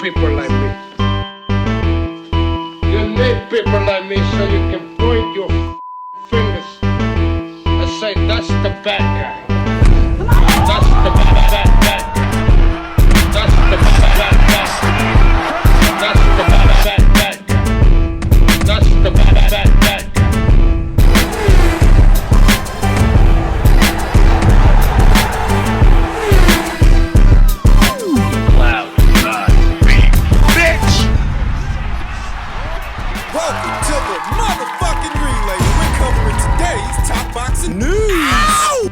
people like me. You need people like me so you can point your fingers and say, that's the bad guy. That's the bad guy. That's the bad guy. That's the bad guy. That's the bad guy. Welcome to the motherfucking relay. We're covering today's top boxing news. Ow!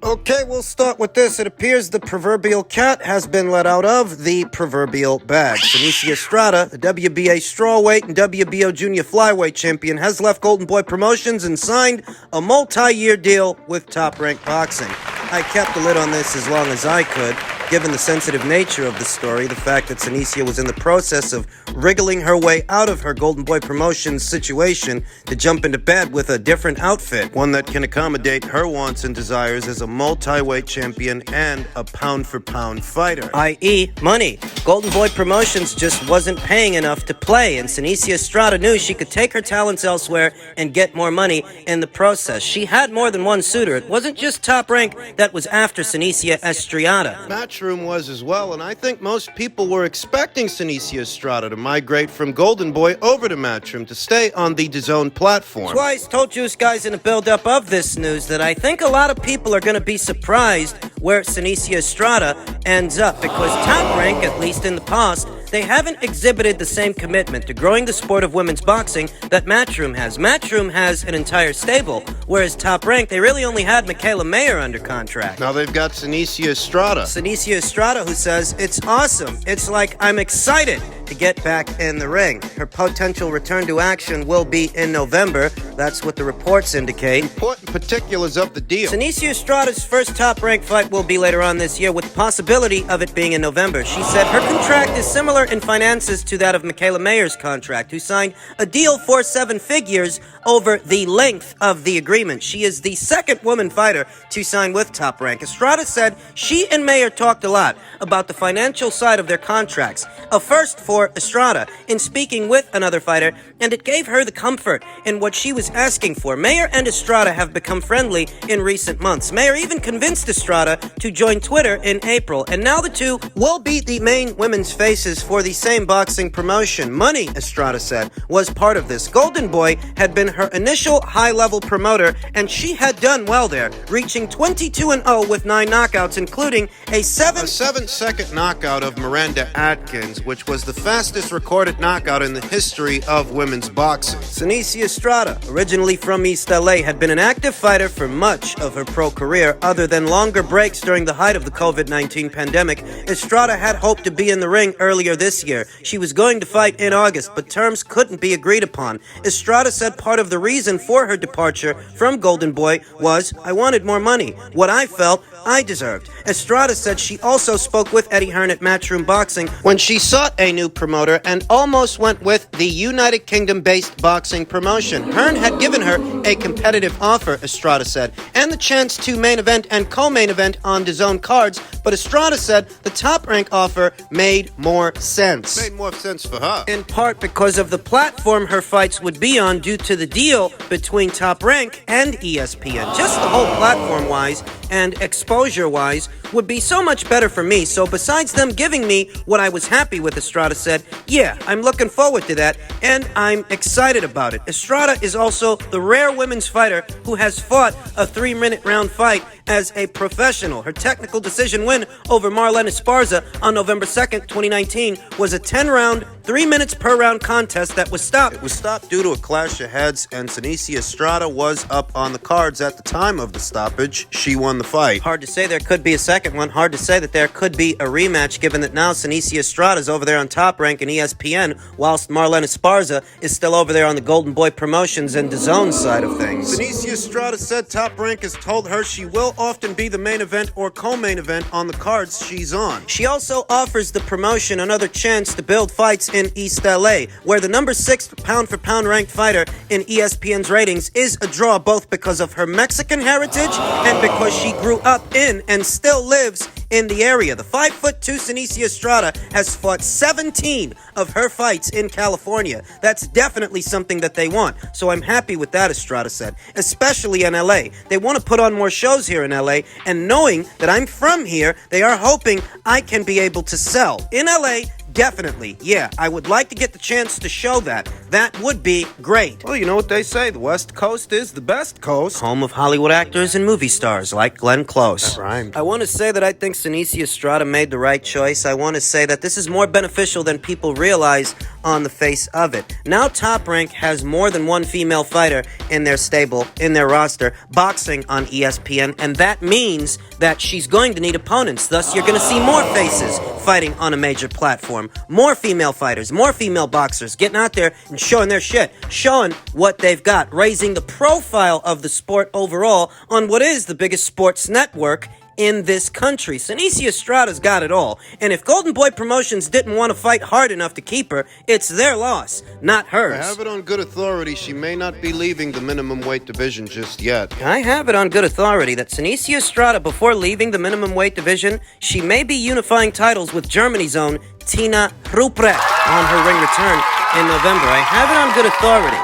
Okay, we'll start with this. It appears the proverbial cat has been let out of the proverbial bag. Seniesa Estrada, the WBA strawweight and WBO junior flyweight champion, has left Golden Boy Promotions and signed a multi-year deal with Top Rank Boxing. I kept the lid on this as long as I could, given the sensitive nature of the story, the fact that Seniesa was in the process of wriggling her way out of her Golden Boy Promotions situation to jump into bed with a different outfit, one that can accommodate her wants and desires as a multi-weight champion and a pound-for-pound fighter, i.e. money. Golden Boy Promotions just wasn't paying enough to play, and Seniesa Estrada knew she could take her talents elsewhere and get more money in the process. She had more than one suitor. It wasn't just Top Rank that was after Seniesa Estrada. Matchroom was as well, and I think most people were expecting Seniesa Estrada to migrate from Golden Boy over to Matchroom to stay on the DAZN platform. Twice told you guys in a build-up of this news that I think a lot of people are going to be surprised where Seniesa Estrada ends up, because Top Rank, at least in the past, they haven't exhibited the same commitment to growing the sport of women's boxing that Matchroom has. Matchroom has an entire stable, whereas Top Rank, they really only had Michaela Mayer under contract. Now they've got Seniesa Estrada. Seniesa Estrada, who says, it's awesome. It's like I'm excited to get back in the ring. Her potential return to action will be in November. That's what the reports indicate. Important particulars of the deal. Seniesa Estrada's first Top Rank fight will be later on this year, with the possibility of it being in November. She said her contract is similar in finances to that of Michaela Mayer's contract, who signed a deal for 7 figures over the length of the agreement. She is the second woman fighter to sign with Top Rank. Estrada said she and Mayer talked a lot about the financial side of their contracts, a first for Estrada in speaking with another fighter, and it gave her the comfort in what she was asking for. Mayer and Estrada have become friendly in recent months. Mayer even convinced Estrada to join Twitter in April, and now the two will be the main women's faces for the same boxing promotion. Money, Estrada said, was part of this. Golden Boy had been her initial high-level promoter, and she had done well there, reaching 22-0 with 9 knockouts, including a 7-second knockout of Miranda Atkins, which was the fastest recorded knockout in the history of women's boxing. Seniesa Estrada, originally from East LA, had been an active fighter for much of her pro career. Other than longer breaks during the height of the COVID-19 pandemic, Estrada had hoped to be in the ring earlier this year. She was going to fight in August, but terms couldn't be agreed upon. Estrada said part of the reason for her departure from Golden Boy was, I wanted more money, what I felt I deserved. Estrada said she also spoke with Eddie Hearn at Matchroom Boxing when she sought a new promoter and almost went with the United Kingdom-based boxing promotion. Hearn had given her a competitive offer, Estrada said, and the chance to main event and co-main event on DAZN cards, but Estrada said the Top Rank offer made more sense. Made more sense for her. In part because of the platform her fights would be on due to the deal between Top Rank and ESPN. Just the whole platform-wise and exposure-wise would be so much better for me. So besides them giving me what I was happy with, Estrada said, yeah, I'm looking forward to that, and I'm excited about it. Estrada is also the rare women's fighter who has fought a 3-minute round fight as a professional. Her technical decision win over Marlene Esparza on November 2nd, 2019 was a 10-round, 3 minutes per round contest that was stopped. It was stopped due to a clash of heads, and Seniesa Estrada was up on the cards at the time of the stoppage. She won the fight. Hard to say there could be a second one. Hard to say that there could be a rematch, given that now Seniesa Estrada is over there on Top Rank and ESPN, whilst Marlene Esparza is still over there on the Golden Boy Promotions and DAZN side of things. Seniesa Estrada said Top Rank has told her she will often be the main event or co-main event on the cards she's on. She also offers the promotion another chance to build fights in East LA, where the number 6 pound-for-pound ranked fighter in ESPN's ratings is a draw, both because of her Mexican heritage and because she grew up in and still lives in the area. The 5'2" Seniesa Estrada has fought 17 of her fights in California. That's definitely something that they want. So I'm happy with that, Estrada said, especially in LA. They want to put on more shows here in LA, and knowing that I'm from here, they are hoping I can be able to sell. In LA, definitely, yeah, I would like to get the chance to show that. That would be great. Well, you know what they say, the West Coast is the best coast. Home of Hollywood actors and movie stars like Glenn Close. That rhymed. I want to say that I think Seniesa Estrada made the right choice. I want to say that this is more beneficial than people realize on the face of it. Now Top Rank has more than one female fighter in their stable, in their roster, boxing on ESPN, and that means that she's going to need opponents. Thus, you're going to see more faces fighting on a major platform. More female fighters, more female boxers getting out there and showing their shit, showing what they've got, raising the profile of the sport overall on what is the biggest sports network in this country. Seniesa Estrada's got it all. And if Golden Boy Promotions didn't want to fight hard enough to keep her, it's their loss, not hers. I have it on good authority she may not be leaving the minimum weight division just yet. I have it on good authority that Seniesa Estrada, before leaving the minimum weight division, she may be unifying titles with Germany's own Tina Ruprecht on her ring return in November. I have it on good authority.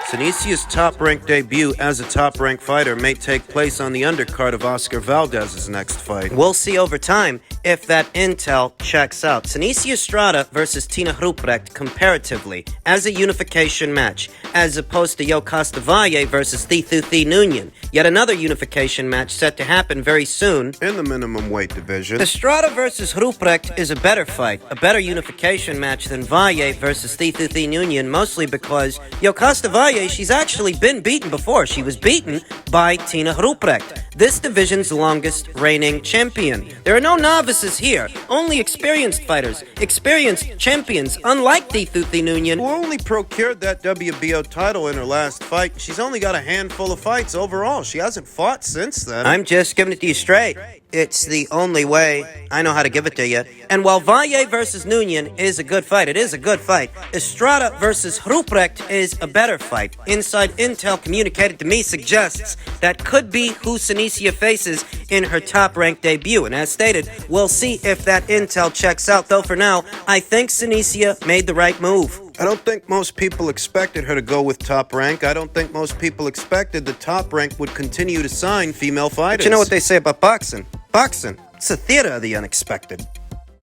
Senesia's top-ranked debut as a top-ranked fighter may take place on the undercard of Oscar Valdez's next fight. We'll see over time if that intel checks out. Seniesa Estrada versus Tina Ruprecht comparatively as a unification match, as opposed to Yo Castavalle versus Thi Nunyan. Yet another unification match set to happen very soon in the minimum weight division. Estrada versus Ruprecht is a better fight, a better unification match than Valle versus Thi Nunyan, mostly because Yo Castavalle, she's actually been beaten before. She was beaten by Tina Ruprecht, this division's longest reigning champion. There are no novices here, only experienced fighters, experienced champions, unlike Thi Nunyan, who only procured that WBO title in her last fight. She's only got a handful of fights overall. She hasn't fought since then. I'm just giving it to you straight. It's the only way I know how to give it to you. And while Valle versus Nunyan is a good fight, it is a good fight, Estrada versus Ruprecht is a better fight. Inside intel communicated to me suggests that could be who Seniesa faces in her top-ranked debut. And as stated, we'll see if that intel checks out. Though for now, I think Seniesa made the right move. I don't think most people expected her to go with Top Rank. I don't think most people expected the Top Rank would continue to sign female fighters. But you know what they say about boxing? Boxing, it's a theater of the unexpected.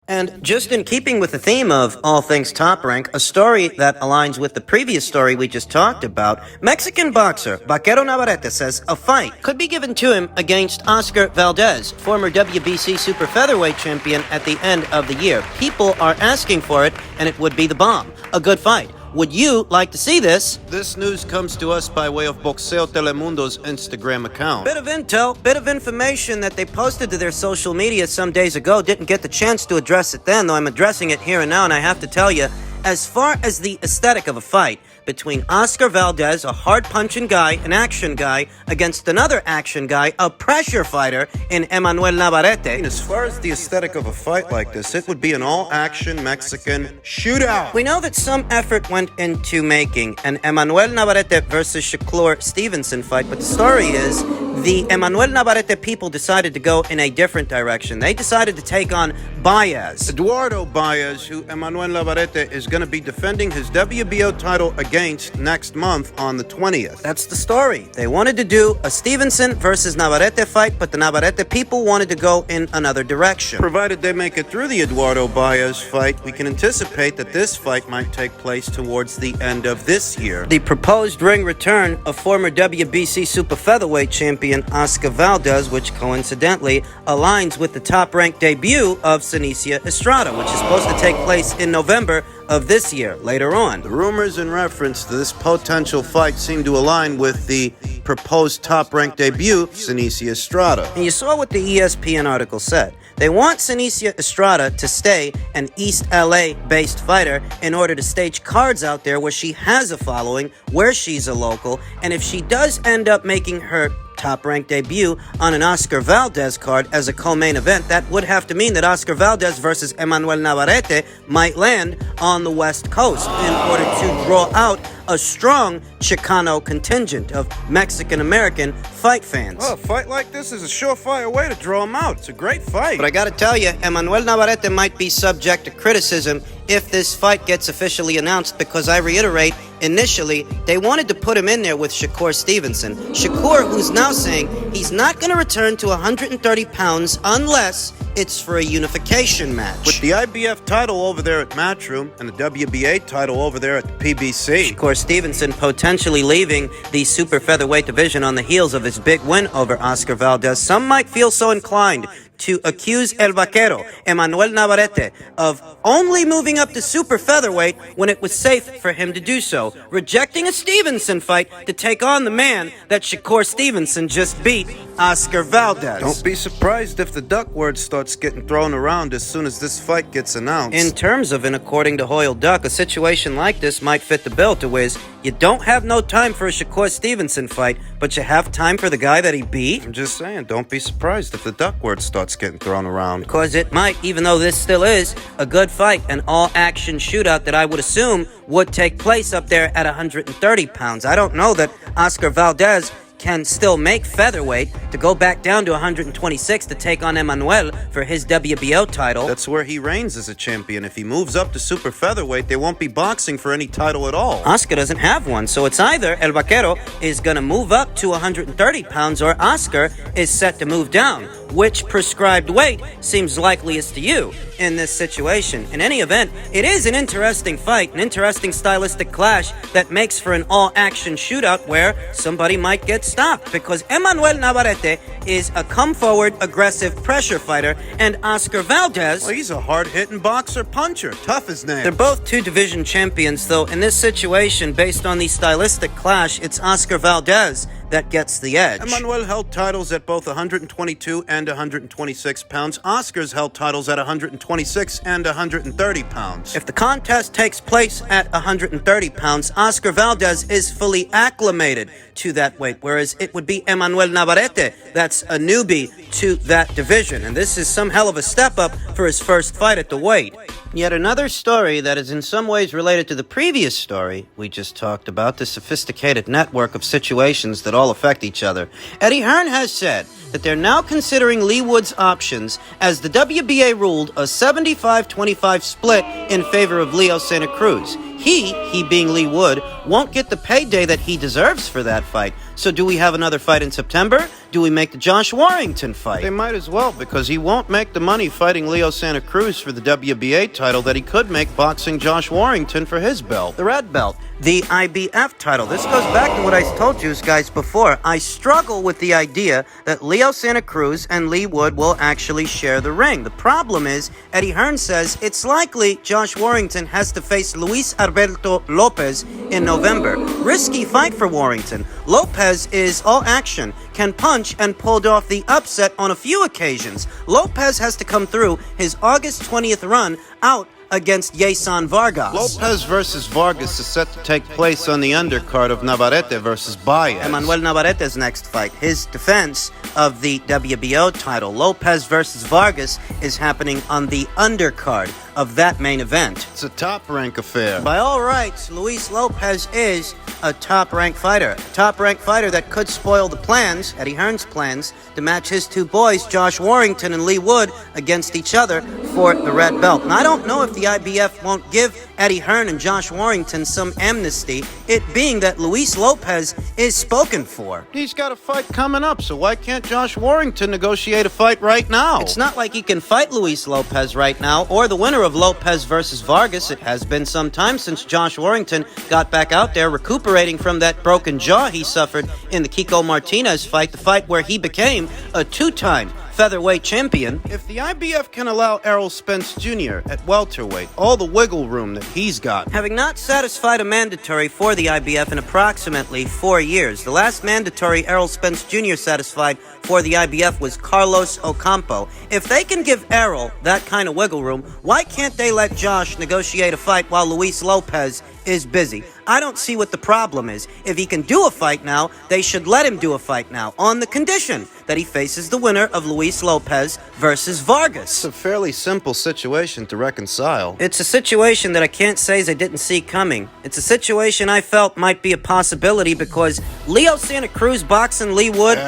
And just in keeping with the theme of all things Top Rank, a story that aligns with the previous story we just talked about, Mexican boxer Vaquero Navarrete says a fight could be given to him against Oscar Valdez, former WBC super featherweight champion, at the end of the year. People are asking for it, and it would be the bomb. A good fight. Would you like to see this? This news comes to us by way of Boxeo Telemundo's Instagram account. Bit of intel, bit of information that they posted to their social media some days ago. Didn't get the chance to address it then, though I'm addressing it here and now, and I have to tell you, as far as the aesthetic of a fight between Oscar Valdez, a hard-punching guy, an action guy, against another action guy, a pressure fighter in Emmanuel Navarrete. And as far as the aesthetic of a fight like this, it would be an all-action Mexican shootout. We know that some effort went into making an Emmanuel Navarrete versus Shakur Stevenson fight, but the story is the Emmanuel Navarrete people decided to go in a different direction. They decided to take on Baez. Eduardo Baez, who Emmanuel Navarrete is going to be defending his WBO title against next month on the 20th. That's the story. They wanted to do a Stevenson versus Navarrete fight, but the Navarrete people wanted to go in another direction. Provided they make it through the Eduardo Baez fight, we can anticipate that this fight might take place towards the end of this year. The proposed ring return of former WBC super featherweight champion Oscar Valdez, which coincidentally aligns with the top-ranked debut of Seniesa Estrada, which is supposed to take place in November of this year, later on. The rumors in reference to this potential fight seem to align with the proposed top-ranked debut, Seniesa Estrada. And you saw what the ESPN article said. They want Seniesa Estrada to stay an East LA-based fighter in order to stage cards out there where she has a following, where she's a local, and if she does end up making her top-ranked debut on an Oscar Valdez card as a co-main event, that would have to mean that Oscar Valdez versus Emmanuel Navarrete might land on the West Coast in order to draw out a strong Chicano contingent of Mexican-American fight fans. Well, a fight like this is a surefire way to draw them out. It's a great fight. But I gotta tell you, Emmanuel Navarrete might be subject to criticism if this fight gets officially announced, because I reiterate, initially, they wanted to put him in there with Shakur Stevenson. Shakur, who's now saying he's not going to return to 130 pounds unless it's for a unification match. With the IBF title over there at Matchroom and the WBA title over there at the PBC. Shakur Stevenson potentially leaving the super featherweight division on the heels of his big win over Oscar Valdez. Some might feel so inclined to accuse El Vaquero, Emmanuel Navarrete, of only moving up to super featherweight when it was safe for him to do so, rejecting a Stevenson fight to take on the man that Shakur Stevenson just beat, Oscar Valdez. Don't be surprised if the duck word starts getting thrown around as soon as this fight gets announced. In terms of an according to Hoyle Duck, a situation like this might fit the bill, to whiz you don't have no time for a Shakur Stevenson fight, but you have time for the guy that he beat? I'm just saying, don't be surprised if the duck word starts getting thrown around. Because it might, even though this still is a good fight, an all-action shootout that I would assume would take place up there at 130 pounds. I don't know that Oscar Valdez can still make featherweight to go back down to 126 to take on Emmanuel for his WBO title. That's where he reigns as a champion. If he moves up to super featherweight, they won't be boxing for any title at all. Oscar doesn't have one, so it's either El Vaquero is going to move up to 130 pounds or Oscar is set to move down. Which prescribed weight seems likeliest to you in this situation? In any event, it is an interesting fight, an interesting stylistic clash that makes for an all-action shootout where somebody might get stopped, because Emmanuel Navarrete is a come-forward, aggressive pressure fighter, and Oscar Valdez... Well, he's a hard-hitting boxer puncher, tough as nails. They're both two-division champions, though in this situation, based on the stylistic clash, it's Oscar Valdez that gets the edge. Emmanuel held titles at both 122 and 126 pounds. Oscar's held titles at 126 and 130 pounds. If the contest takes place at 130 pounds, Oscar Valdez is fully acclimated to that weight, whereas it would be Emmanuel Navarrete that's a newbie to that division. And this is some hell of a step up for his first fight at the weight. Yet another story that is in some ways related to the previous story we just talked about, the sophisticated network of situations that all affect each other. Eddie Hearn has said that they're now considering Lee Wood's options as the WBA ruled a 75-25 split in favor of Leo Santa-Cruz. He being Lee Wood, won't get the payday that he deserves for that fight. So do we have another fight in September? Do we make the Josh Warrington fight? They might as well, because he won't make the money fighting Leo Santa-Cruz for the WBA title that he could make boxing Josh Warrington for his belt. The red belt, the IBF title. This goes back to what I told you guys before. I struggle with the idea that Leo Santa-Cruz and Lee Wood will actually share the ring. The problem is, Eddie Hearn says it's likely Josh Warrington has to face Luis Alberto Lopez in November. Risky fight for Warrington. Lopez is all action, can punch, and pulled off the upset on a few occasions. Lopez has to come through his August 20th run out against Yeson Vargas. Lopez versus Vargas is set to take place on the undercard of Navarrete versus Baez. Emmanuel Navarrete's next fight, his defense of the WBO title. Lopez versus Vargas is happening on the undercard of that main event. It's a top-rank affair. By all rights, Luis Lopez is a top-ranked fighter. A top-ranked fighter that could spoil the plans, Eddie Hearn's plans, to match his two boys, Josh Warrington and Lee Wood, against each other for the red belt. And I don't know if the IBF won't give Eddie Hearn and Josh Warrington some amnesty, it being that Luis Lopez is spoken for. He's got a fight coming up, so why can't Josh Warrington negotiate a fight right now? It's not like he can fight Luis Lopez right now, or the winner of Lopez versus Vargas. It has been some time since Josh Warrington got back out there recuperating from that broken jaw he suffered in the Kiko Martinez fight, the fight where he became a two-time featherweight champion. If the IBF can allow Errol Spence Jr. at welterweight all the wiggle room that he's got. Having not satisfied a mandatory for the IBF in approximately 4 years, the last mandatory Errol Spence Jr. satisfied for the IBF was Carlos Ocampo. If they can give Errol that kind of wiggle room, why can't they let Josh negotiate a fight while Luis Lopez is busy? I don't see what the problem is. If he can do a fight now, they should let him do a fight now, on the condition that he faces the winner of Luis Lopez versus Vargas. It's a fairly simple situation to reconcile. It's a situation that I can't say as I didn't see coming. It's a situation I felt might be a possibility because Leo Santa-Cruz boxing Lee Wood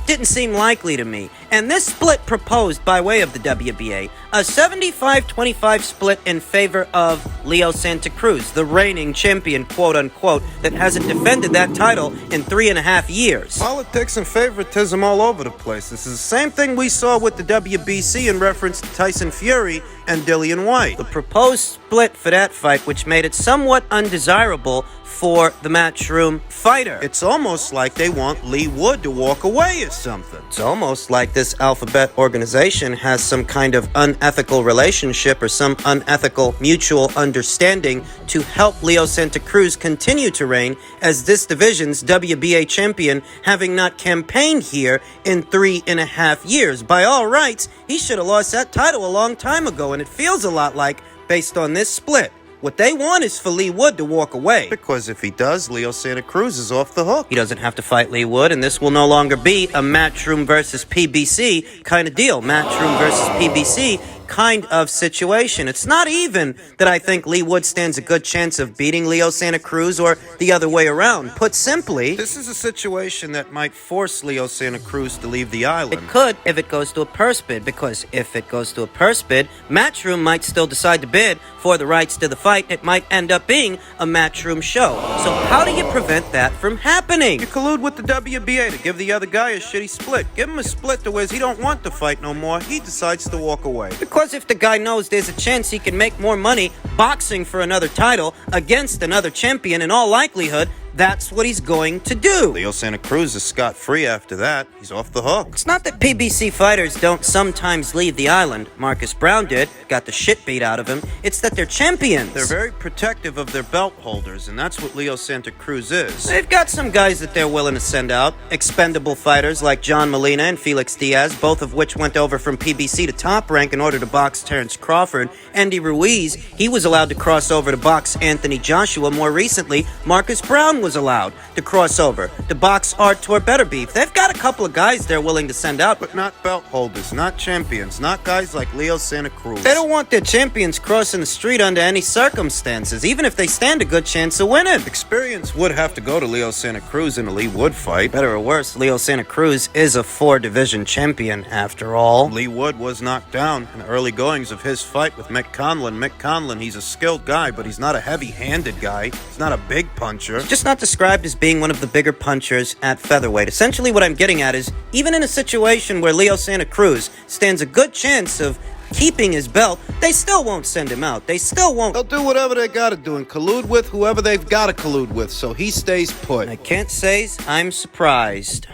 didn't seem likely to me. And this split proposed by way of the WBA, a 75-25 split in favor of Leo Santa-Cruz, the reigning champion, quote-unquote, that hasn't defended that title in 3.5 years. Politics and favoritism all over the place. This is the same thing we saw with the WBC in reference to Tyson Fury and Dillian White. The proposed split for that fight, which made it somewhat undesirable for the Matchroom fighter. It's almost like they want Lee Wood to walk away or something. It's almost like this alphabet organization has some kind of unethical relationship or some unethical mutual understanding to help Leo Santa-Cruz continue to reign as this division's WBA champion, having not campaigned here in 3.5 years. By all rights, he should have lost that title a long time ago, and it feels a lot like, based on this split, what they want is for Lee Wood to walk away. Because if he does, Leo Santa-Cruz is off the hook. He doesn't have to fight Lee Wood, and this will no longer be a Matchroom versus PBC kind of deal. Matchroom versus PBC kind of situation. It's not even that I think Lee Wood stands a good chance of beating Leo Santa-Cruz or the other way around. Put simply, this is a situation that might force Leo Santa-Cruz to leave the island. it could if it goes to a purse bid, because if it goes to a purse bid, Matchroom might still decide to bid for the rights to the fight. It might end up being a Matchroom show. So how do you prevent that from happening? You collude with the WBA to give the other guy a shitty split. Give him a split to where he don't want to fight no more. He decides to walk away. Because if the guy knows there's a chance he can make more money boxing for another title against another champion, in all likelihood, that's what he's going to do. Leo Santa-Cruz is scot-free after that. He's off the hook. It's not that PBC fighters don't sometimes leave the island. Marcus Brown did, got the shit beat out of him. It's that they're champions. They're very protective of their belt holders, and that's what Leo Santa-Cruz is. They've got some guys that they're willing to send out. Expendable fighters like John Molina and Felix Diaz, both of which went over from PBC to Top Rank in order to box Terrence Crawford. Andy Ruiz, he was allowed to cross over to box Anthony Joshua. More recently, Marcus Brown was allowed to cross over to box Artur Beterbiev. They've got a couple of guys they're willing to send out, But not belt holders, not champions, not guys like Leo Santa-Cruz. they don't want their champions crossing the street under any circumstances, even if they stand a good chance of winning. Experience would have to go to Leo Santa-Cruz in a Lee Wood fight. Better or worse, Leo Santa-Cruz is a 4-division champion after all. Lee Wood was knocked down in the early goings of his fight with Mick Conlon. Mick Conlon, he's a skilled guy, but he's not a heavy-handed guy. He's not a big puncher. Just not described as being one of the bigger punchers at featherweight. Essentially what I'm getting at is, even in a situation where Leo Santa-Cruz stands a good chance of keeping his belt, they still won't send him out. They still won't. They'll do whatever they gotta do and collude with whoever they've gotta collude with, so he stays put. I can't say I'm surprised.